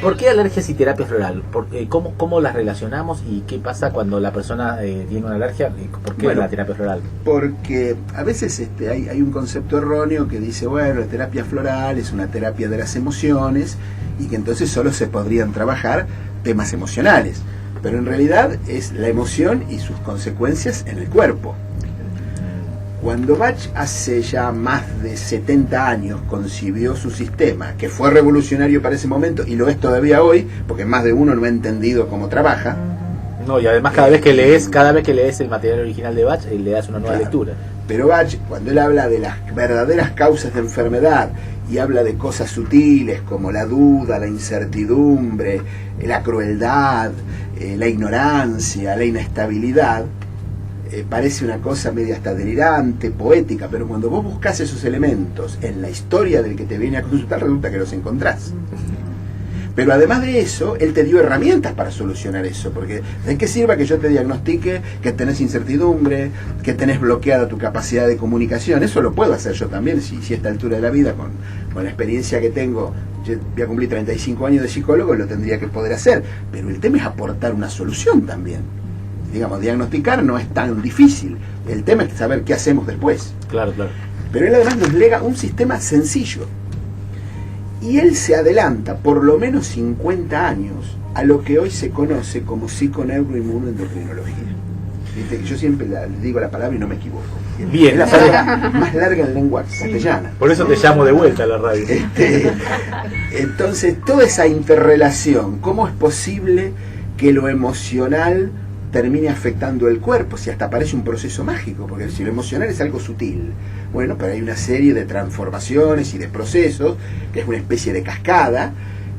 ¿Por qué alergias y terapia floral? ¿Cómo las relacionamos y qué pasa cuando la persona tiene una alergia? ¿Por qué la terapia floral? Porque a veces hay un concepto erróneo que dice, bueno, la terapia floral es una terapia de las emociones y que entonces solo se podrían trabajar temas emocionales. Pero en realidad es la emoción y sus consecuencias en el cuerpo. Cuando Bach hace ya más de 70 años concibió su sistema, que fue revolucionario para ese momento y lo es todavía hoy, porque más de uno no ha entendido cómo trabaja. No, y además cada vez que lees el material original de Bach, le das una nueva lectura. Pero Bach, cuando él habla de las verdaderas causas de enfermedad y habla de cosas sutiles como la duda, la incertidumbre, la crueldad, la ignorancia, la inestabilidad, parece una cosa media hasta delirante, poética, pero cuando vos buscás esos elementos en la historia del que te viene a consultar, resulta que los encontrás. Pero además de eso, él te dio herramientas para solucionar eso, porque ¿de qué sirva que yo te diagnostique que tenés incertidumbre, que tenés bloqueada tu capacidad de comunicación? Eso lo puedo hacer yo también, si a esta altura de la vida, con la experiencia que tengo, yo voy a cumplir 35 años de psicólogo, lo tendría que poder hacer, pero el tema es aportar una solución también. Digamos, diagnosticar no es tan difícil, el tema es saber qué hacemos después. Claro. Pero él además nos lega un sistema sencillo. Y él se adelanta por lo menos 50 años a lo que hoy se conoce como psiconeuroinmunoendocrinología. Viste que yo siempre le digo la palabra y no me equivoco. Bien, es la palabra más larga en lengua castellana. Por eso te llamo de vuelta a la radio. Entonces, toda esa interrelación, ¿cómo es posible que lo emocional termine afectando el cuerpo? Si hasta parece un proceso mágico, porque si lo emocional es algo sutil, bueno, pero hay una serie de transformaciones y de procesos, que es una especie de cascada,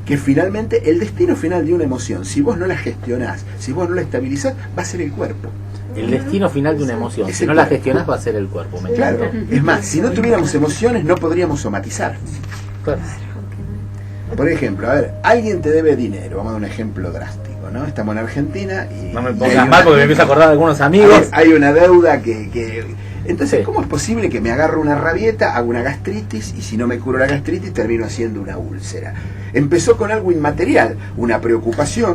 que finalmente el destino final de una emoción, si vos no la gestionás, si vos no la estabilizás, va a ser el cuerpo. El destino final de una emoción, si no la gestionás, va a ser el cuerpo. Claro, es más, si no tuviéramos emociones no podríamos somatizar. Claro. Por ejemplo, a ver, alguien te debe dinero, vamos a dar un ejemplo drástico, ¿no? Estamos en Argentina y... No me pongas mal porque me empiezo a acordar de algunos amigos. Hay una deuda que... Entonces, ¿cómo es posible que me agarro una rabieta, hago una gastritis y si no me curo la gastritis termino haciendo una úlcera? Empezó con algo inmaterial, una preocupación,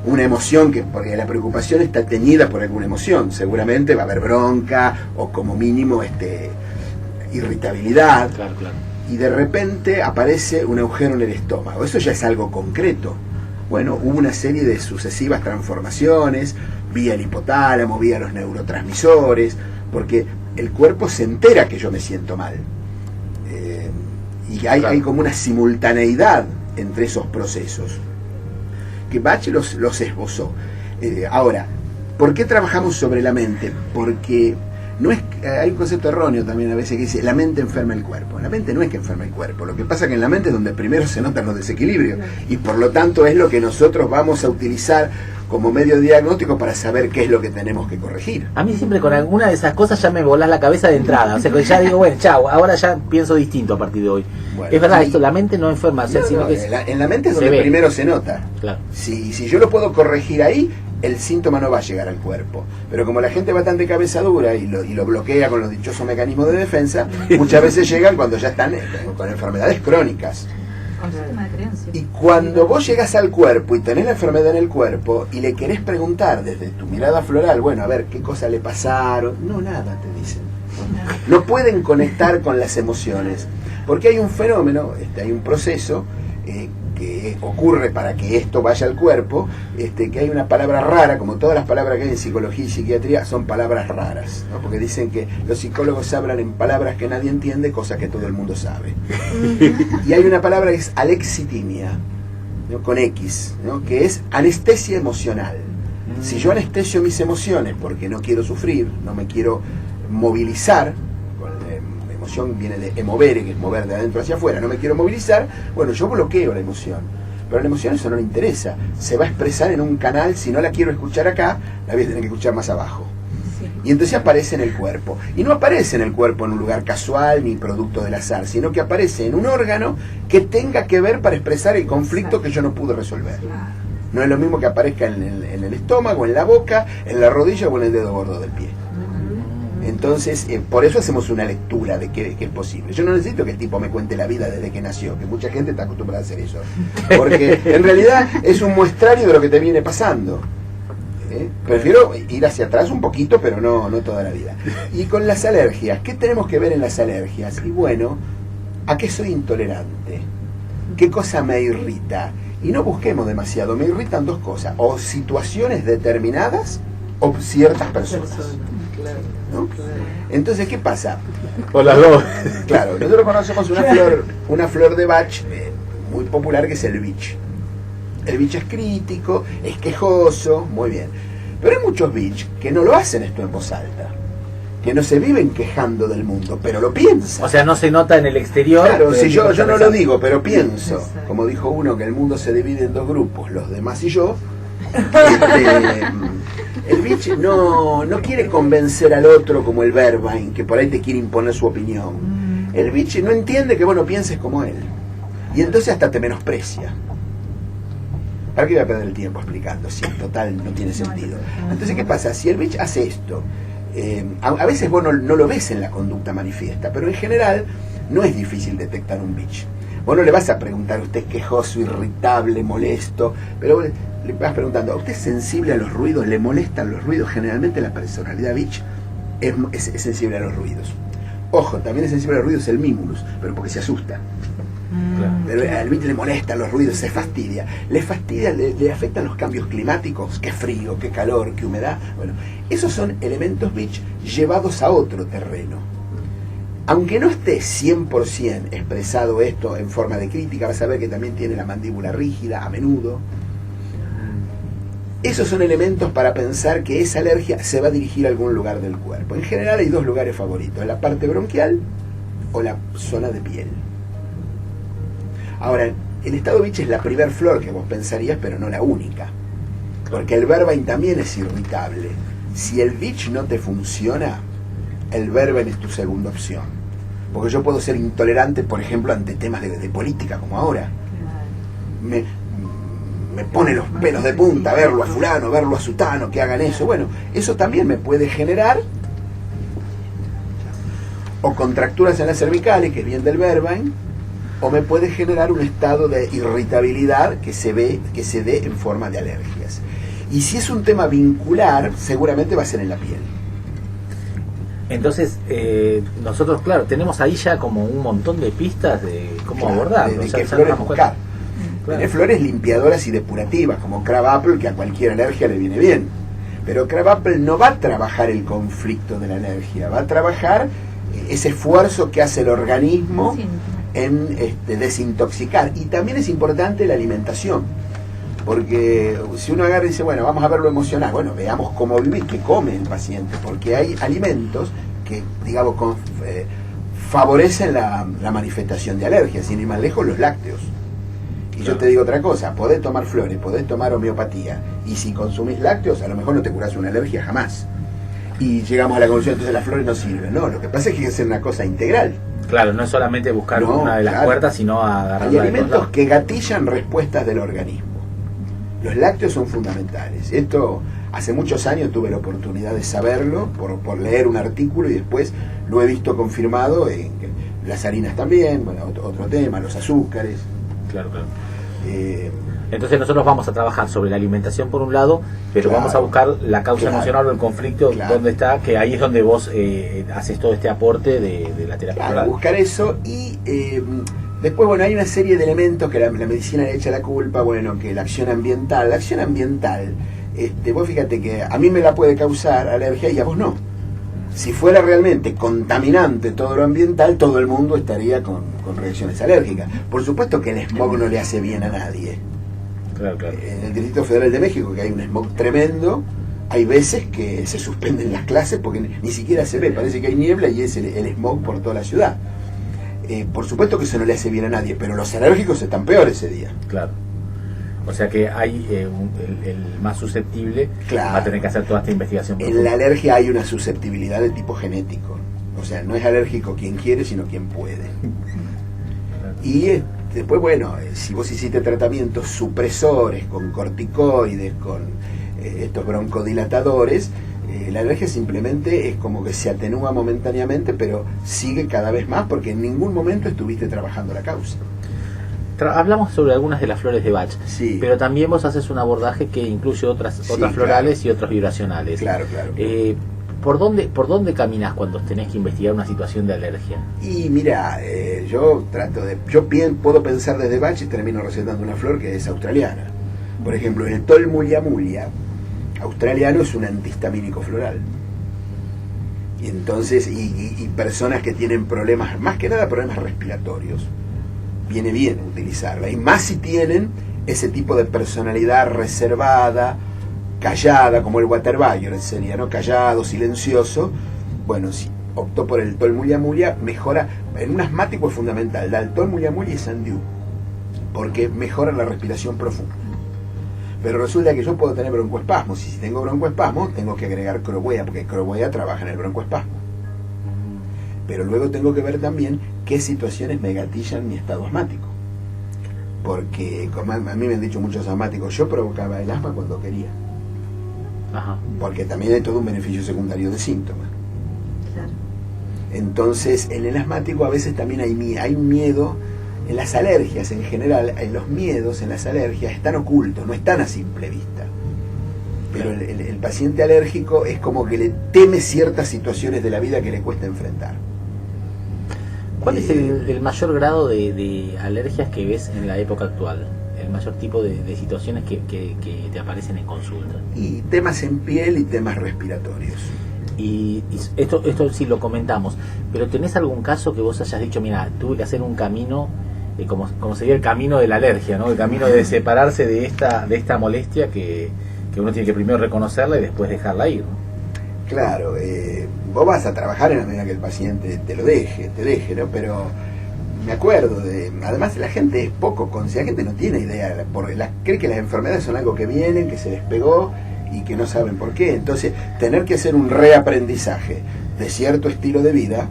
una emoción, porque la preocupación está teñida por alguna emoción, seguramente va a haber bronca o como mínimo irritabilidad. Claro. Y de repente aparece un agujero en el estómago. Eso ya es algo concreto. Bueno, hubo una serie de sucesivas transformaciones, vía el hipotálamo, vía los neurotransmisores, porque el cuerpo se entera que yo me siento mal. Y hay como una simultaneidad entre esos procesos, que Bach los esbozó. Ahora, ¿por qué trabajamos sobre la mente? Porque no es, hay un concepto erróneo también a veces que dice la mente enferma el cuerpo. La mente no es que enferma el cuerpo, lo que pasa es que en la mente es donde primero se notan los desequilibrios y por lo tanto es lo que nosotros vamos a utilizar como medio diagnóstico para saber qué es lo que tenemos que corregir. A mí siempre con alguna de esas cosas ya me volás la cabeza de entrada, o sea que ya digo, bueno, chao, ahora ya pienso distinto a partir de hoy. Bueno, es verdad, esto, la mente no enferma, o sea, sino que en la mente es donde primero se nota. Claro. Si yo lo puedo corregir ahí, el síntoma no va a llegar al cuerpo. Pero como la gente va tan de cabeza dura y lo bloquea con los dichosos mecanismos de defensa, muchas veces llegan cuando ya están con enfermedades crónicas. Y cuando vos llegas al cuerpo y tenés la enfermedad en el cuerpo y le querés preguntar desde tu mirada floral, bueno, a ver, ¿qué cosas le pasaron? No, nada, te dicen. No pueden conectar con las emociones. Porque hay un fenómeno, hay un proceso que ocurre para que esto vaya al cuerpo, que hay una palabra rara, como todas las palabras que hay en psicología y psiquiatría, son palabras raras, ¿no? Porque dicen que los psicólogos hablan en palabras que nadie entiende, cosas que todo el mundo sabe. Y hay una palabra que es alexitimia, ¿no? Con X, ¿no? Que es anestesia emocional. Si yo anestesio mis emociones porque no quiero sufrir, no me quiero movilizar, emoción viene de emovere, que es mover de adentro hacia afuera, no me quiero movilizar, bueno, yo bloqueo la emoción, pero a la emoción eso no le interesa, se va a expresar en un canal, si no la quiero escuchar acá, la voy a tener que escuchar más abajo. Y entonces aparece en el cuerpo, y no aparece en el cuerpo en un lugar casual ni producto del azar, sino que aparece en un órgano que tenga que ver para expresar el conflicto que yo no pude resolver. No es lo mismo que aparezca en el estómago, en la boca, en la rodilla o en el dedo gordo del pie. Entonces, por eso hacemos una lectura de que es posible. Yo no necesito que el tipo me cuente la vida desde que nació, que mucha gente está acostumbrada a hacer eso. Porque en realidad es un muestrario de lo que te viene pasando. Prefiero ir hacia atrás un poquito, pero no toda la vida. Y con las alergias, ¿qué tenemos que ver en las alergias? Y bueno, ¿a qué soy intolerante? ¿Qué cosa me irrita? Y no busquemos demasiado, me irritan dos cosas, o situaciones determinadas o ciertas personas. ¿No? Entonces, ¿qué pasa? O las dos. Claro, nosotros conocemos una flor de Bach muy popular, que es el bitch. El bitch es crítico, es quejoso, muy bien. Pero hay muchos bitch que no lo hacen esto en voz alta, que no se viven quejando del mundo, pero lo piensan. O sea, no se nota en el exterior. Claro, si yo no lo digo, pero pienso. Como dijo uno, que el mundo se divide en dos grupos, los demás y yo. El bitch no quiere convencer al otro como el Verbain, que por ahí te quiere imponer su opinión. El bitch no entiende que vos no pienses como él. Y entonces hasta te menosprecia. ¿Para qué voy a perder el tiempo explicando? Si en total no tiene sentido. Entonces, ¿qué pasa? Si el bitch hace esto, a veces vos no lo ves en la conducta manifiesta, pero en general no es difícil detectar un bitch. Vos no le vas a preguntar, usted es quejoso, irritable, molesto, pero vos le vas preguntando, ¿usted es sensible a los ruidos? ¿Le molestan los ruidos? Generalmente la personalidad bitch es sensible a los ruidos. Ojo, también es sensible a los ruidos el mimulus, pero porque se asusta. Pero al bitch le molestan los ruidos, se fastidia. Le afectan los cambios climáticos, qué frío, qué calor, qué humedad. Bueno, esos son elementos bitch llevados a otro terreno. Aunque no esté 100% expresado esto en forma de crítica, vas a ver que también tiene la mandíbula rígida a menudo. Esos son elementos para pensar que esa alergia se va a dirigir a algún lugar del cuerpo. En general hay dos lugares favoritos, la parte bronquial o la zona de piel. Ahora, el estado bitch es la primer flor que vos pensarías, pero no la única. Porque el Verbain también es irritable. Si el bitch no te funciona, el Verbain es tu segunda opción. Porque yo puedo ser intolerante, por ejemplo, ante temas de política, como ahora. Me pone los pelos de punta verlo a fulano, verlo a sutano, que hagan eso. Bueno, eso también me puede generar o contracturas en las cervicales, que es bien del Verbain, o me puede generar un estado de irritabilidad que se dé en forma de alergias. Y si es un tema vincular, seguramente va a ser en la piel. Entonces, nosotros, claro, tenemos ahí ya como un montón de pistas de cómo abordarlo. De qué flores buscar. Claro. Tenés flores limpiadoras y depurativas, como crabapple, que a cualquier alergia le viene bien. Pero crabapple no va a trabajar el conflicto de la alergia, va a trabajar ese esfuerzo que hace el organismo en desintoxicar. Y también es importante la alimentación, porque si uno agarra y dice, bueno, vamos a ver lo emocional, bueno, veamos cómo vive y qué come el paciente, porque hay alimentos que, digamos, favorecen la manifestación de alergia, sin ir más lejos, los lácteos. Y yo te digo otra cosa, podés tomar flores, podés tomar homeopatía, y si consumís lácteos, a lo mejor no te curás una alergia jamás. Y llegamos a la conclusión, entonces las flores no sirven. No, lo que pasa es que hay que hacer una cosa integral. Claro, no es solamente buscar una de las puertas, sino agarrar. Hay alimentos que gatillan respuestas del organismo. Los lácteos son fundamentales. Esto hace muchos años tuve la oportunidad de saberlo por leer un artículo, y después lo he visto confirmado en las harinas también, bueno, otro tema, los azúcares. Claro. Entonces nosotros vamos a trabajar sobre la alimentación por un lado, pero vamos a buscar la causa emocional o el conflicto donde está, que ahí es donde vos haces todo este aporte de la terapia. Claro, buscar eso y después, bueno, hay una serie de elementos que la medicina le echa la culpa, bueno, que la acción ambiental. La acción ambiental, vos fíjate que a mí me la puede causar alergia y a vos no. Si fuera realmente contaminante todo lo ambiental, todo el mundo estaría con reacciones alérgicas. Por supuesto que el smog no le hace bien a nadie. Claro. En el Distrito Federal de México, que hay un smog tremendo, hay veces que se suspenden las clases porque ni siquiera se ve, parece que hay niebla y es el smog por toda la ciudad. Por supuesto que eso no le hace bien a nadie, pero los alérgicos están peor ese día. Claro. O sea que hay el más susceptible va a tener que hacer toda esta investigación. En la alergia hay una susceptibilidad de tipo genético. O sea, no es alérgico quien quiere, sino quien puede. Claro. Y después, bueno, si vos hiciste tratamientos supresores con corticoides, con estos broncodilatadores, La alergia simplemente es como que se atenúa momentáneamente, pero sigue cada vez más porque en ningún momento estuviste trabajando la causa. Hablamos sobre algunas de las flores de Bach, sí. Pero también vos haces un abordaje que incluye otras florales, claro, y otras vibracionales. Claro. ¿Por dónde caminas cuando tenés que investigar una situación de alergia? Y mira, yo puedo pensar desde Bach y termino recetando una flor que es australiana. Por ejemplo, el Tol Mulia Mulia australiano es un antihistamínico floral. Y entonces, y personas que tienen problemas, más que nada problemas respiratorios, viene bien utilizarla. Y más si tienen ese tipo de personalidad reservada, callada, como el Waterbury sería, ¿no? Callado, silencioso. Bueno, si optó por el Tol Mulia Mulia, mejora. En un asmático es fundamental, da el Tol Mulia Mulia y Sandiu, porque mejora la respiración profunda. Pero resulta que yo puedo tener broncoespasmos, y si tengo broncoespasmos, tengo que agregar crowea, porque crowea trabaja en el broncoespasmo. Pero luego tengo que ver también qué situaciones me gatillan mi estado asmático. Porque, como a mí me han dicho muchos asmáticos, yo provocaba el asma cuando quería. Ajá. Porque también hay todo un beneficio secundario de síntomas. Claro. Entonces, en el asmático a veces también hay un miedo. En las alergias en general, en los miedos en las alergias están ocultos, no están a simple vista. Pero el paciente alérgico es como que le teme ciertas situaciones de la vida que le cuesta enfrentar. ¿Cuál es el mayor grado de alergias que ves en la época actual? El mayor tipo de situaciones que te aparecen en consulta. Y temas en piel y temas respiratorios. Y esto sí lo comentamos, pero ¿tenés algún caso que vos hayas dicho, mira, tuve que hacer un camino, como sería el camino de la alergia, ¿no? El camino de separarse de esta molestia que uno tiene que primero reconocerla y después dejarla ir, ¿no? Claro, vos vas a trabajar en la medida que el paciente te deje, ¿no? Pero me acuerdo además la gente es poco consciente, la gente no tiene idea, cree que las enfermedades son algo que vienen, que se despegó y que no saben por qué. Entonces, tener que hacer un reaprendizaje de cierto estilo de vida,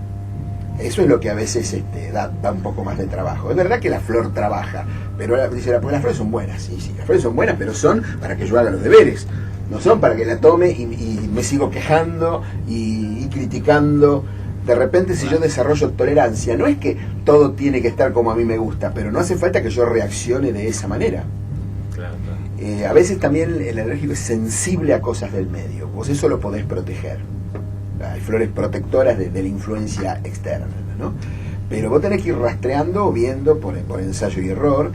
eso es lo que a veces da un poco más de trabajo. Es verdad que la flor trabaja, pero dice, pues las flores son buenas, sí, las flores son buenas, pero son para que yo haga los deberes, no son para que la tome y me sigo quejando y criticando. De repente, si yo desarrollo tolerancia, no es que todo tiene que estar como a mí me gusta, pero no hace falta que yo reaccione de esa manera. Claro. A veces también el alérgico es sensible a cosas del medio, vos eso lo podés proteger. Hay flores protectoras de la influencia externa, ¿no? Pero vos tenés que ir rastreando, viendo por ensayo y error,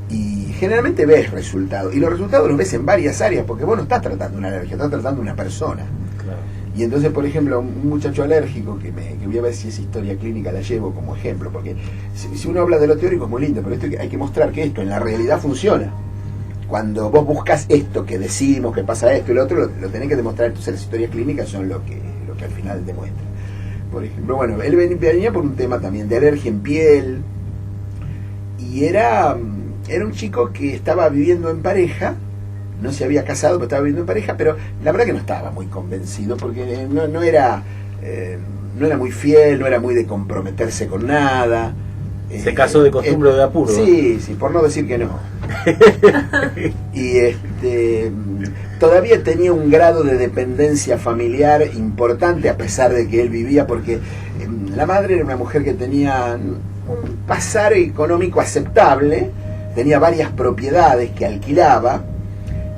y generalmente ves resultados. Y los resultados los ves en varias áreas, porque vos no estás tratando una alergia, estás tratando una persona. Claro. Y entonces, por ejemplo, un muchacho alérgico, que voy a ver si esa historia clínica la llevo como ejemplo, porque si uno habla de lo teórico es muy lindo, pero hay que mostrar que esto en la realidad funciona. Cuando vos buscas esto que decimos, que pasa esto y lo otro, lo tenés que demostrar. Entonces las historias clínicas son lo que al final demuestran. Por ejemplo, bueno, él venía por un tema también de alergia en piel, y era un chico que estaba viviendo en pareja, no se había casado, pero estaba viviendo en pareja, pero la verdad que no estaba muy convencido, porque no era muy fiel, no era muy de comprometerse con nada. Se casó de costumbre o de apuro. Sí, por no decir que no. Y todavía tenía un grado de dependencia familiar importante, a pesar de que él vivía, porque la madre era una mujer que tenía un pasar económico aceptable, tenía varias propiedades que alquilaba,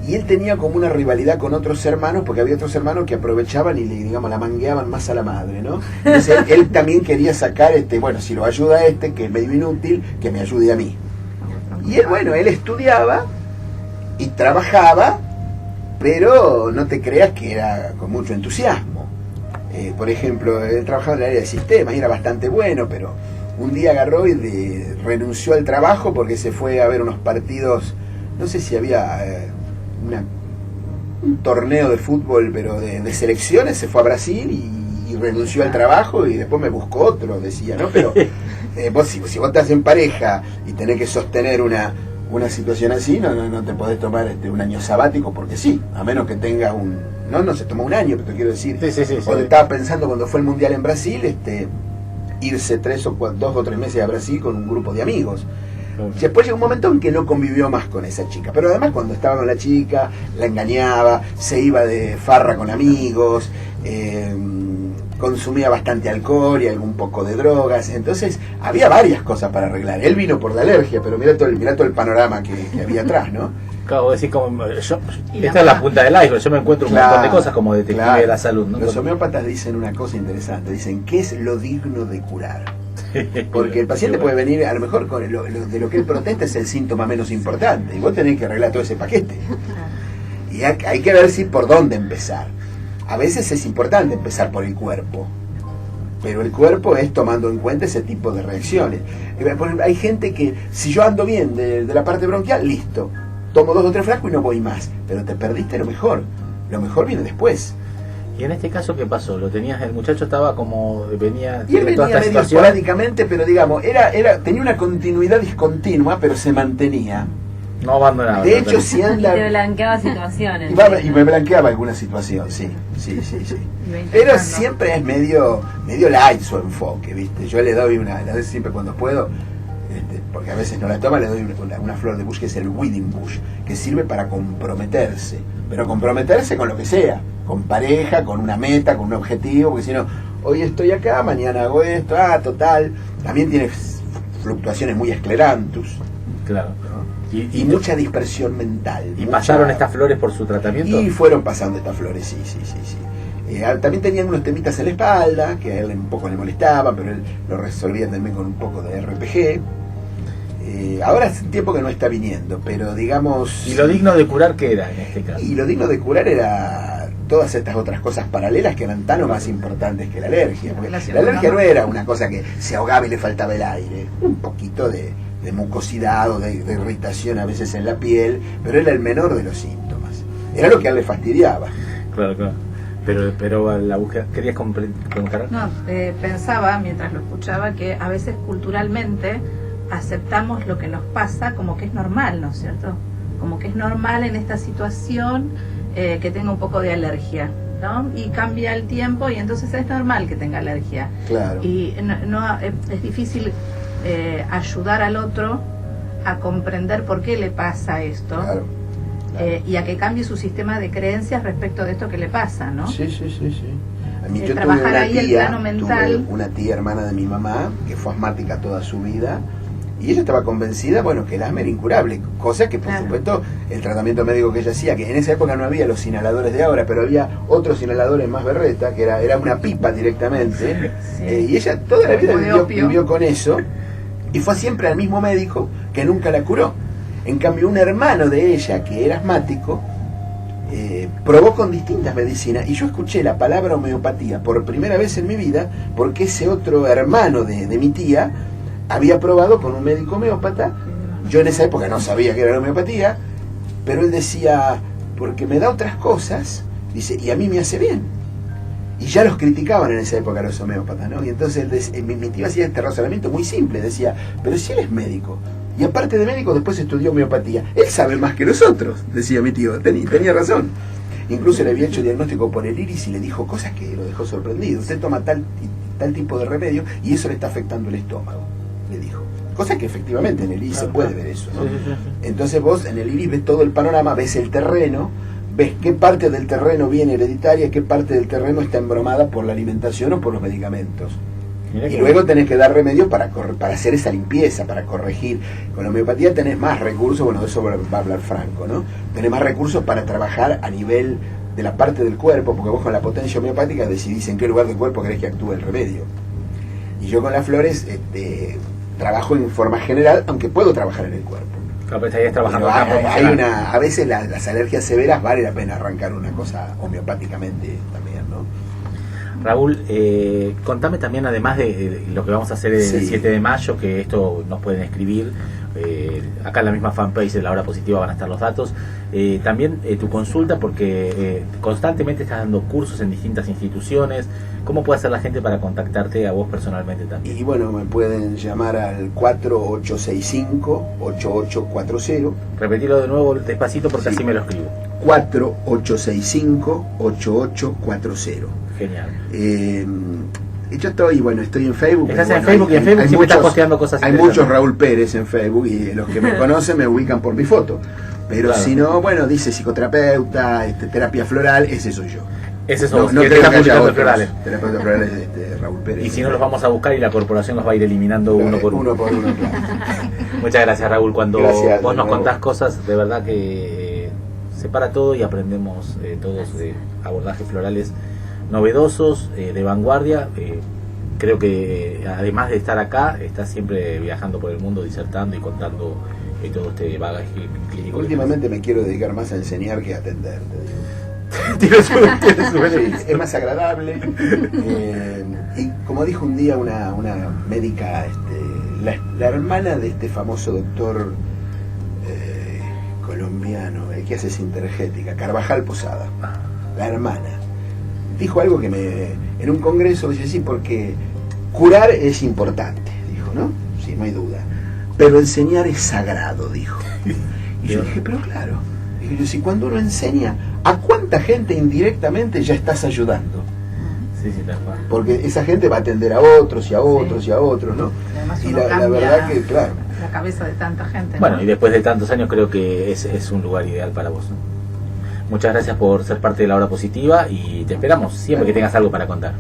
y él tenía como una rivalidad con otros hermanos, porque había otros hermanos que aprovechaban y la mangueaban más a la madre, ¿no? Entonces él también quería sacar, bueno, si lo ayuda que es medio inútil, que me ayude a mí. Y él estudiaba y trabajaba, pero no te creas que era con mucho entusiasmo. Por ejemplo, él trabajaba en el área de sistemas y era bastante bueno, pero un día agarró y renunció al trabajo porque se fue a ver unos partidos, no sé si había un torneo de fútbol, pero de selecciones, se fue a Brasil y renunció al trabajo, y después me buscó otro, decía, ¿no? Pero si vos estás en pareja y tenés que sostener una situación así, no te podés tomar un año sabático, porque sí, a menos que tengas no se tomó un año, pero te quiero decir, sí. Estaba pensando cuando fue el Mundial en Brasil, irse 2 o 3 meses a Brasil con un grupo de amigos. Después llegó un momento en que no convivió más con esa chica, pero además cuando estaba con la chica, la engañaba, se iba de farra con amigos, consumía bastante alcohol y algún poco de drogas, entonces había varias cosas para arreglar. Él vino por la alergia, pero mirá todo el panorama que había atrás, ¿no? Claro, decir como esta es la punta del iceberg, yo me encuentro un montón de cosas como detective de la salud, ¿no? Los homeópatas dicen una cosa interesante, dicen, ¿qué es lo digno de curar? Porque el paciente puede venir, a lo mejor con de lo que él protesta es el síntoma menos importante, y vos tenés que arreglar todo ese paquete. Y hay que ver si por dónde empezar. A veces es importante empezar por el cuerpo, pero el cuerpo es tomando en cuenta ese tipo de reacciones. Hay gente que, si yo ando bien de la parte bronquial, listo, tomo 2 o 3 frascos y no voy más, pero te perdiste lo mejor viene después. Y en este caso, ¿qué pasó? Lo tenías, el muchacho estaba como, venía... Y él venía medio esporádicamente, pero digamos, tenía una continuidad discontinua, pero se mantenía. No abandonaba. De hecho, si anda... Y te blanqueaba situaciones. Y me blanqueaba alguna situación, sí. Pero siempre es medio light su enfoque, ¿viste? Yo le doy a veces siempre cuando puedo, porque a veces no la toma, le doy una flor de bush que es el wedding bush, que sirve para comprometerse, pero comprometerse con lo que sea, con pareja, con una meta, con un objetivo, porque si no, hoy estoy acá, mañana hago esto, total. También tiene fluctuaciones muy esclerantus. Claro. Y mucha dispersión mental. ¿Y pasaron estas flores por su tratamiento? Y fueron pasando estas flores, sí. También tenían unos temitas en la espalda, que a él un poco le molestaban, pero él lo resolvía también con un poco de RPG. Ahora hace un tiempo que no está viniendo, pero digamos... ¿Y lo digno de curar qué era en este caso? Y lo digno de curar era todas estas otras cosas paralelas que eran tan o más importantes que la alergia. Porque la alergia no era una cosa que se ahogaba y le faltaba el aire, un poquito de mucosidad o de irritación a veces en la piel, pero era el menor de los síntomas. Era lo que a él le fastidiaba. Claro. Pero la búsqueda, ¿querías comentar? No, pensaba mientras lo escuchaba que a veces culturalmente aceptamos lo que nos pasa como que es normal, ¿no es cierto? Como que es normal en esta situación que tenga un poco de alergia, ¿no? Y cambia el tiempo y entonces es normal que tenga alergia. Claro. Y es difícil ayudar al otro a comprender por qué le pasa esto. Claro. Y a que cambie su sistema de creencias respecto de esto que le pasa, ¿no? Sí. A mí yo trabajar ahí el plano mental. Tuve una tía hermana de mi mamá que fue asmática toda su vida y ella estaba convencida, que el asma era incurable, cosa que por supuesto el tratamiento médico que ella hacía, que en esa época no había los inhaladores de ahora, pero había otros inhaladores más berreta, que era una pipa directamente, y ella toda la vida vivió con eso y fue siempre al mismo médico que nunca la curó. En cambio, un hermano de ella, que era asmático, probó con distintas medicinas, y yo escuché la palabra homeopatía por primera vez en mi vida, porque ese otro hermano de mi tía había probado con un médico homeópata. Yo en esa época no sabía que era la homeopatía, pero él decía, porque me da otras cosas, dice, y a mí me hace bien. Y ya los criticaban en esa época los homeópatas, ¿no? Y entonces mi tía hacía este razonamiento muy simple, decía, pero si él es médico, y aparte de médico después estudió homeopatía, él sabe más que nosotros, decía mi tío, tenía razón. Incluso le había hecho diagnóstico por el iris y le dijo cosas que lo dejó sorprendido. Usted toma tal tipo de remedio y eso le está afectando el estómago, le dijo. Cosa que efectivamente en el iris se puede ver eso, ¿no? Sí. Entonces vos en el iris ves todo el panorama, ves el terreno, ves qué parte del terreno viene hereditaria, qué parte del terreno está embromada por la alimentación o por los medicamentos. Y luego tenés que dar remedios para hacer esa limpieza, para corregir. Con la homeopatía tenés más recursos, de eso va a hablar Franco, ¿no? Tenés más recursos para trabajar a nivel de la parte del cuerpo, porque vos con la potencia homeopática decidís en qué lugar del cuerpo querés que actúe el remedio. Y yo con las flores trabajo en forma general, aunque puedo trabajar en el cuerpo. Claro, pero estarías trabajando a veces las alergias severas vale la pena arrancar una cosa homeopáticamente también, ¿no? Raúl, contame también, además de lo que vamos a hacer el 7 de mayo, que esto nos pueden escribir, acá en la misma fanpage de La Hora Positiva van a estar los datos, también tu consulta, porque constantemente estás dando cursos en distintas instituciones. ¿Cómo puede hacer la gente para contactarte a vos personalmente también? Y bueno, me pueden llamar al 4865-8840. Repetirlo de nuevo despacito porque así me lo escribo. 4865-8840. Genial. Yo estoy en Facebook. Estás bueno, en Facebook y en Facebook siempre estás posteando cosas Hay interesantes. muchos Raúl Pérez en Facebook y los que me conocen me ubican por mi foto. Pero Claro. si no, bueno, dice psicoterapeuta, terapia floral, ese soy yo. Ese No, sos, no que te creo está que haya publicando otros. florales. Terapeuta floral es Raúl Pérez. Y si no, los vamos a buscar y la corporación los va a ir eliminando uno por uno. Claro. Muchas gracias, Raúl. Cuando Gracias, vos nos de nuevo. contás cosas, de verdad que se para todo y aprendemos todos abordajes florales novedosos, de vanguardia. Creo que además de estar acá, estás siempre viajando por el mundo, disertando y contando todo este bagaje clínico. Últimamente me quiero dedicar más a enseñar que a atender, te digo. Tiene su Sí, beneficio. es más agradable. Y como dijo un día una médica, la hermana de este famoso doctor colombiano, el que hace Sintergética, Carvajal Posada, la hermana, dijo algo que en un congreso dice, sí, porque curar es importante, dijo, ¿no? Sí, no hay duda. Pero enseñar es sagrado, dijo. Y yo dije, pero claro. Digo yo, si cuando uno enseña, ¿a cuánta gente indirectamente ya estás ayudando? Sí, tal cual. Porque esa gente va a atender a otros y a otros y a otros, ¿no? Además Y uno la cambia verdad que, claro. la cabeza de tanta gente, ¿no? Bueno, y después de tantos años creo que es un lugar ideal para vos, ¿no? Muchas gracias por ser parte de la hora positiva y te esperamos siempre que tengas algo para contar.